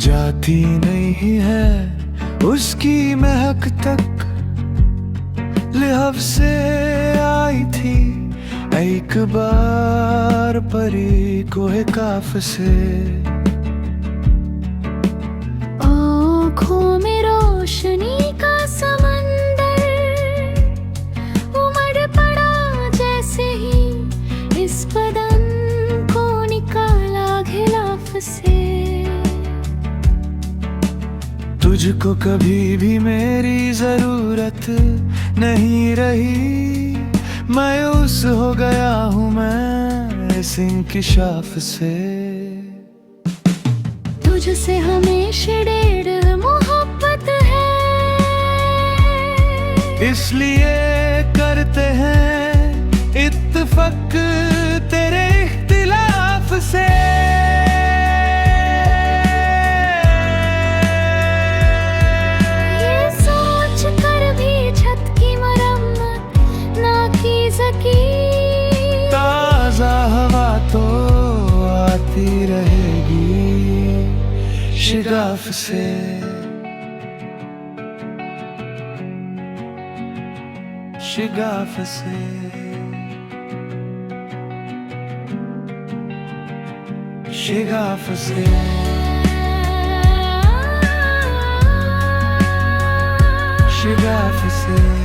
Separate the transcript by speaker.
Speaker 1: जाती नहीं है उसकी महक तक, लिहब से आई थी एक बार परी कोहे काफ से।
Speaker 2: आँखों में रोशनी का समंदर उमड़ पड़ा जैसे ही इस बदन को निकाला गिलाफ से।
Speaker 1: तुझको कभी भी मेरी जरूरत नहीं रही, मायूस हो गया हूँ मैं इस इंकिशाफ से।
Speaker 2: तुझसे हमेशा डेढ़ मोहब्बत है,
Speaker 1: इसलिए करते हैं इत्तेफाक तेरे इख्तिलाफ से।
Speaker 2: ये सोच कर भी छत की मरम्मत ना की सकी,
Speaker 1: ताजा हवा तो आती रहेगी शिगाफ से। शिगाफ से, शिगाफ से, शिगाफ से।